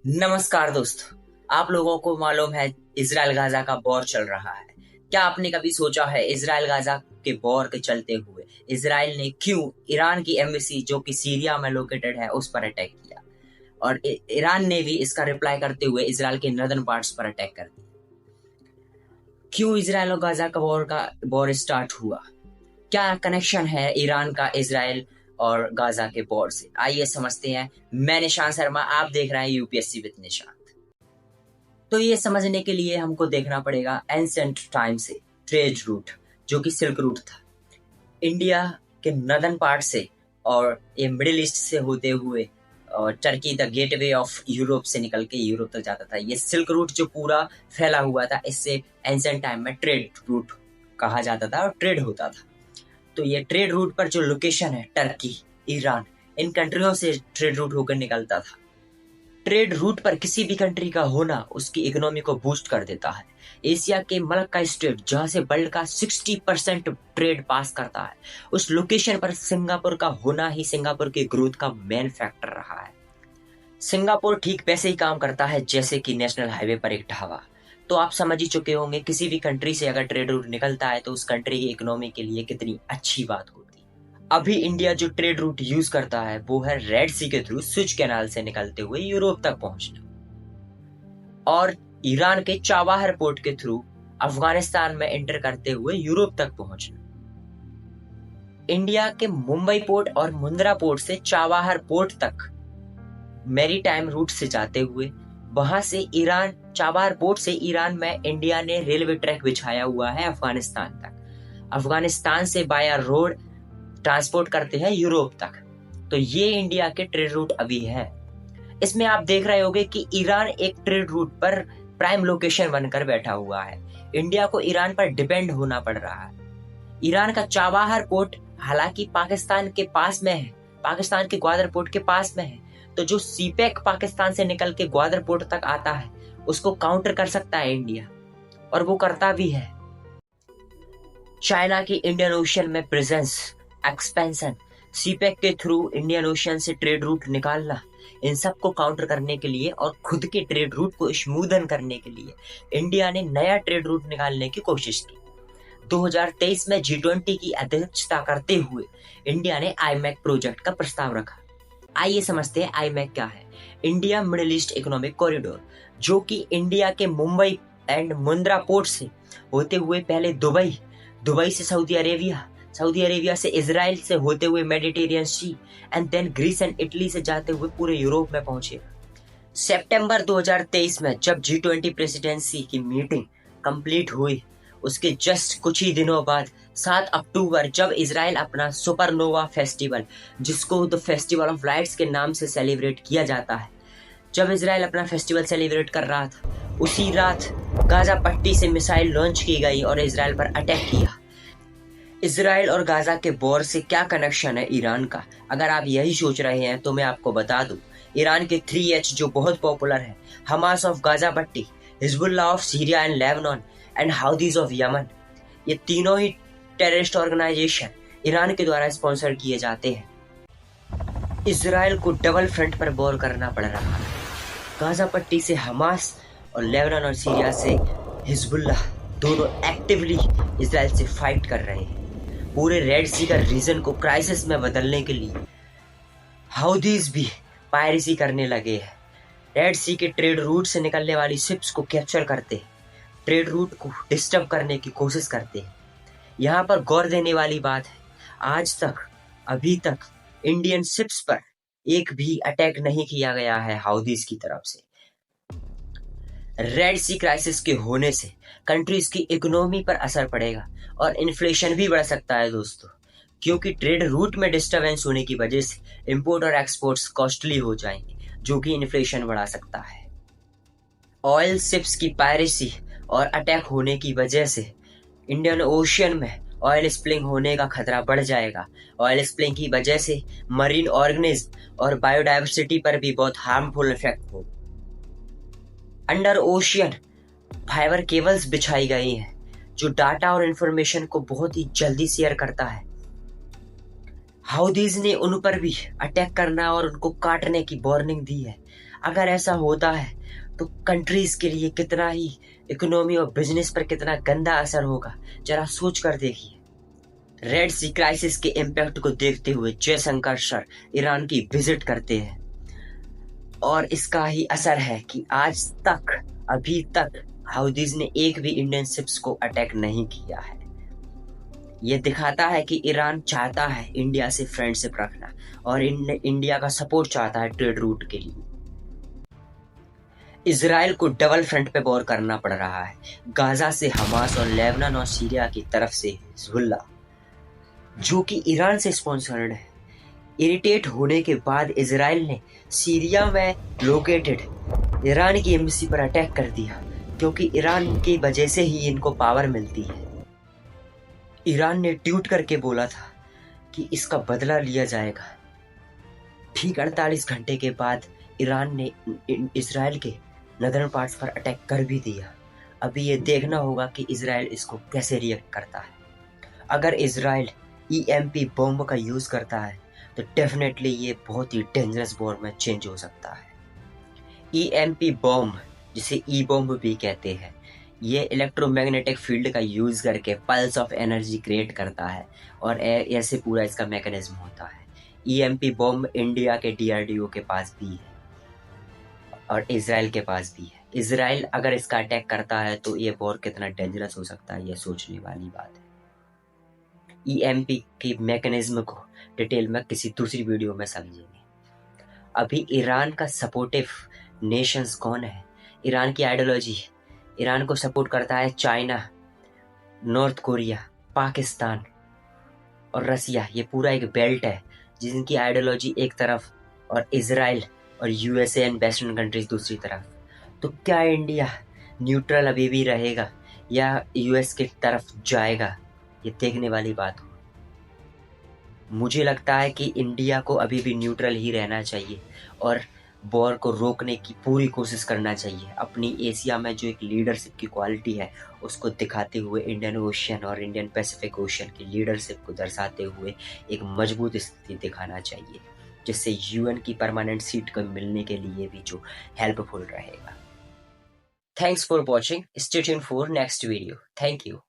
नमस्कार दोस्तों। आप लोगों को मालूम है इजराइल गाजा का वॉर चल रहा है। क्या आपने कभी सोचा है इजराइल गाजा के वॉर के चलते हुए इजराइल ने क्यों ईरान की एम्बेसी जो कि सीरिया में लोकेटेड है उस पर अटैक किया, और ईरान ने भी इसका रिप्लाई करते हुए इजराइल के नॉर्दर्न पार्ट्स पर अटैक कर दिया। क्यों इजराइल और गाजा का वॉर स्टार्ट हुआ, क्या कनेक्शन है ईरान का इजराइल और गाजा के वॉर से, आइए समझते हैं। मैं निशांत शर्मा, आप देख रहे हैं यूपीएससी विद निशांत। तो ये समझने के लिए हमको देखना पड़ेगा एंसेंट टाइम से ट्रेड रूट, जो कि सिल्क रूट था इंडिया के नॉर्दर्न पार्ट से, और ये मिडिल ईस्ट से होते हुए और Turkey the gateway of Europe से निकल के यूरोप तक जाता था। ये सिल्क रूट जो पूरा फैला हुआ था, इससे एंसेंट टाइम में ट्रेड रूट कहा जाता था और ट्रेड होता था। तो ये ट्रेड रूट पर जो लोकेशन है टर्की, ईरान, इन कंट्रियों से ट्रेड रूट होकर निकलता था। ट्रेड रूट पर किसी भी कंट्री का होना उसकी इकोनॉमी को बूस्ट कर देता है। एशिया के मलक्का स्टेट जहां से वर्ल्ड का 60% ट्रेड पास करता है, उस लोकेशन पर सिंगापुर का होना ही सिंगापुर की ग्रोथ का मेन फैक्टर रहा है। सिंगापुर ठीक वैसे ही काम करता है जैसे कि नेशनल हाईवे पर एक ढाबा। तो आप समझ ही चुके होंगे किसी भी कंट्री से अगर ट्रेड रूट निकलता है तो उस कंट्री की इकोनॉमी के लिए कितनी अच्छी बात होती है। अभी इंडिया जो ट्रेड रूट यूज करता है वो है रेड सी के थ्रू स्विच कैनाल से निकलते हुए यूरोप तक पहुंचना, और ईरान के चाबाहर पोर्ट के थ्रू अफगानिस्तान में एंटर करते हुए यूरोप तक पहुंचना। इंडिया के मुंबई पोर्ट और मुंद्रा पोर्ट से चाबाहर पोर्ट तक मैरी टाइम रूट से जाते हुए, वहां से ईरान, चाबाहर पोर्ट से ईरान में इंडिया ने रेलवे ट्रैक बिछाया हुआ है अफगानिस्तान तक। अफगानिस्तान से बाया रोड ट्रांसपोर्ट करते हैं यूरोप तक। तो ये इंडिया के ट्रेड रूट अभी है। इसमें आप देख रहे होंगे कि ईरान एक ट्रेड रूट पर प्राइम लोकेशन बनकर बैठा हुआ है। इंडिया को ईरान पर डिपेंड होना पड़ रहा है। ईरान का चाबाहर पोर्ट हालांकि पाकिस्तान के पास में है, पाकिस्तान के ग्वादर पोर्ट के पास में है, तो जो सीपैक पाकिस्तान से निकल के ग्वादर पोर्ट तक आता है उसको काउंटर कर सकता है इंडिया, और वो करता भी है। चाइना की इंडियन ओशन में प्रेजेंस, एक्सपेंशन, सीपैक के थ्रू इंडियन ओशन से ट्रेड रूट निकालना, इन सब को काउंटर करने के लिए और खुद के ट्रेड रूट को स्मूदन करने के लिए इंडिया ने नया ट्रेड रूट निकालने की कोशिश की। 2023 में G20 की अध्यक्षता करते हुए इंडिया ने आईमैक प्रोजेक्ट का प्रस्ताव रखा। आइए समझते हैं आईमैक क्या है। India middle east economic corridor, जो कि इंडिया के मुंबई एंड मुंद्रा पोर्ट से होते हुए पहले दुबई से सऊदी अरेबिया से इजराइल से होते हुए Mediterranean sea, and then Greece and Italy से जाते हुए पूरे यूरोप में पहुंचे। सितंबर 2023 में जब G20 प्रेसिडेंसी की मीटिंग कंप्लीट हुई, उसके जस्ट कुछ ही दिनों बाद 7 अक्टूबर जब इजराइल अपना सुपरनोवा फेस्टिवल, जिसको द फेस्टिवल ऑफ लाइट्स के नाम से सेलिब्रेट किया जाता है, जब इजराइल अपना फेस्टिवल सेलिब्रेट कर रहा था, उसी रात गाजा पट्टी से मिसाइल लॉन्च की गई और इजराइल पर अटैक किया। इजराइल और गाजा के वॉर से क्या कनेक्शन है ईरान का, अगर आप यही सोच रहे हैं तो मैं आपको बता दूं। ईरान के 3H जो बहुत पॉपुलर है, हमास ऑफ गाजा पट्टी, Hezbollah of Syria and Lebanon and Houthis of Yemen, ये तीनों ही टेररिस्ट ऑर्गेनाइजेशन ईरान के द्वारा स्पॉन्सर किए जाते हैं। इजराइल को डबल फ्रंट पर वॉर करना पड़ रहा है। गाजा पट्टी से हमास और लेबनान और सीरिया से हिजबुल्लाह दोनों एक्टिवली इजराइल से फाइट कर रहे हैं। पूरे रेड सी का रीजन को क्राइसिस में बदलने के लिए हाउदीज भी पायरेसी करने लगे हैं। रेड सी के ट्रेड रूट से निकलने वाली शिप्स को कैप्चर करते हैं, ट्रेड रूट को डिस्टर्ब करने की कोशिश करते हैं। यहाँ पर गौर देने वाली बात है, आज तक अभी तक इंडियन शिप्स पर एक भी अटैक नहीं किया गया है हाउदीज की तरफ से। रेड सी क्राइसिस के होने से कंट्रीज की इकोनॉमी पर असर पड़ेगा और इन्फ्लेशन भी बढ़ सकता है दोस्तों, क्योंकि ट्रेड रूट में डिस्टरबेंस होने की वजह से इंपोर्ट और एक्सपोर्ट्स कॉस्टली हो जाएंगे, जो कि इन्फ्लेशन बढ़ा सकता है। ऑयल शिप्स की पायरेसी और अटैक होने की वजह से इंडियन ओशियन में ऑयल स्पिलिंग होने का खतरा बढ़ जाएगा। ऑयल स्पिलिंग की वजह से मरीन ऑर्गेनिज्म और बायोडाइवर्सिटी पर भी बहुत हार्मफुल इफेक्ट होगा। अंडर ओशियन फाइबर केबल्स बिछाई गई हैं जो डाटा और इंफॉर्मेशन को बहुत ही जल्दी शेयर करता है। हाउदीज ने उन पर भी अटैक करना और उनको काटने की वार्निंग दी है। अगर ऐसा होता है तो कंट्रीज के लिए कितना ही इकोनॉमी और बिजनेस पर कितना गंदा असर होगा, जरा सोच कर देखिए। रेड सी क्राइसिस के इम्पैक्ट को देखते हुए जयशंकर सर ईरान की विजिट करते हैं और इसका ही असर है कि आज तक अभी तक हाउदीज ने एक भी इंडियन शिप्स को अटैक नहीं किया है। ये दिखाता है कि ईरान चाहता है इंडिया से फ्रेंडशिप रखना और इंडिया का सपोर्ट चाहता है ट्रेड रूट के लिए। इजराइल को डबल फ्रंट पे वॉर करना पड़ रहा है, गाजा से हमास और लेबनान और सीरिया की तरफ से हिजबुल्ला, जो कि ईरान से स्पॉन्सर्ड है। इरिटेट होने के बाद इजराइल ने सीरिया में लोकेटेड ईरान की एम्बेसी पर अटैक कर दिया, क्योंकि ईरान की वजह से ही इनको पावर मिलती है। ईरान ने ट्वीट करके बोला था कि इसका बदला लिया जाएगा। ठीक 48 घंटे के बाद ईरान ने इजराइल के नदर्न पार्ट्स पर अटैक कर भी दिया। अभी ये देखना होगा कि इजराइल इसको कैसे रिएक्ट करता है। अगर इजराइल EMP बॉम्ब का यूज करता है तो डेफिनेटली ये बहुत ही डेंजरस वॉर में चेंज हो सकता है। EMP बॉम्ब, जिसे ई बॉम्ब भी कहते हैं, ये इलेक्ट्रोमैग्नेटिक फील्ड का यूज करके पल्स ऑफ एनर्जी क्रिएट करता है और ऐसे पूरा इसका मैकेनिज्म होता है। EMP बॉम्ब इंडिया के DRDO के पास भी है और इजराइल के पास भी है। इजराइल अगर इसका अटैक करता है तो ये वॉर कितना डेंजरस हो सकता है, ये सोचने वाली बात है। EMP की मैकेनिज्म को डिटेल में किसी दूसरी वीडियो में समझेंगे। अभी ईरान का सपोर्टिव नेशंस कौन है? ईरान की आइडियोलॉजी, ईरान को सपोर्ट करता है चाइना, नॉर्थ कोरिया, पाकिस्तान और रसिया। ये पूरा एक बेल्ट है जिनकी आइडियोलॉजी एक तरफ और इजराइल और USA एंड वेस्टर्न कंट्रीज दूसरी तरफ। तो क्या इंडिया न्यूट्रल अभी भी रहेगा या US की तरफ जाएगा? ये देखने वाली बात हो। मुझे लगता है कि इंडिया को अभी भी न्यूट्रल ही रहना चाहिए और वॉर को रोकने की पूरी कोशिश करना चाहिए। अपनी एशिया में जो एक लीडरशिप की क्वालिटी है उसको दिखाते हुए इंडियन ओशियन और इंडियन पैसिफिक ओशियन की लीडरशिप को दर्शाते हुए एक मजबूत स्थिति दिखाना चाहिए, जिससे UN की परमानेंट सीट को मिलने के लिए भी जो हेल्पफुल रहेगा। Thanks for watching, stay tuned for next video. Thank you.